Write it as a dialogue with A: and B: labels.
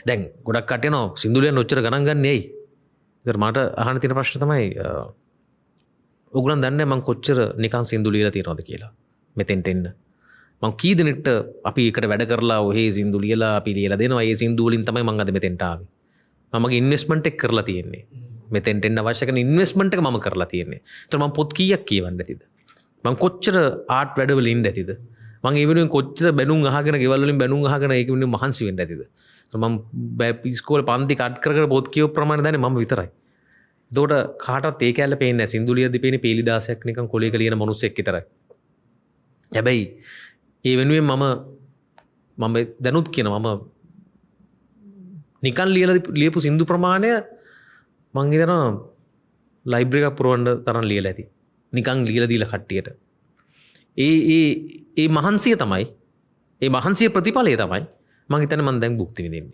A: දැන් ගොඩක් කටයනවා සිින්දුලියන් ඔච්චර ගණන් ගන්න ඇයි මට අහන තින ප්‍රශ්න තමයි උගලන් දන්න මං කොච්චර නිකන් සිින්දුලියලා තියෙනවද කියලා මෙතෙන්ට එන්න මං කීදනෙට අපි එකට වැඩ කරලා ඔහේ සිින්දු ලියලා අපි ලියලා දෙනවා ඒ සිින්දුවලින් තමයි මං අද මෙතෙන්ට ආවේ මමගේ ඉන්වෙස්ට්මන්ට් එක කරලා තියෙන්නේ මෙතෙන්ට එන්න අවශ්‍ය කරන ඉන්වෙස්ට්මන්ට් එක මම කරලා තියෙන්නේ ඒතර මං පොත් කීයක් කියවන්න ඇතිද මං කොච්චර ආර්ට් වැඩවල ඉන්න ඇතිද මං ඒ වෙනුවෙන් කොච්චර බැනුම් අහගෙන ගෙවල් වලින් බැනුම් අහගෙන ඒක වෙනුවෙන් මහන්සි වෙන්න ඇතිද මම ඉස්කෝලේ පන්ති කට් කර කර පොත් කියව ප්‍රමාණය දන්නේ මම විතරයි එතකොට කාටවත් ඒ කැල්ල පේන්නේ නැහැ සින්දුලියද්දි පේන්නේ පීලිදාසයක් නිකන් කොලේක ලියන මිනිස්සෙක් විතරයි හැබැයි ඒ වෙනුවෙන් මම දැනුත් කියන මම නිකන් ලියපු සින්දු ප්‍රමාණය මං හිතනවා ලයිබ්‍රරි එකක් පුරවන්න තරම් ලියලා ඇති නිකන් ලියලා දීලා කට්ටියට ඒ මහන්සිය තමයි ඒ මහන්සිය ප්‍රතිඵලය තමයි මං හිතන්නේ මං දැන් භුක්ති විඳින්නේ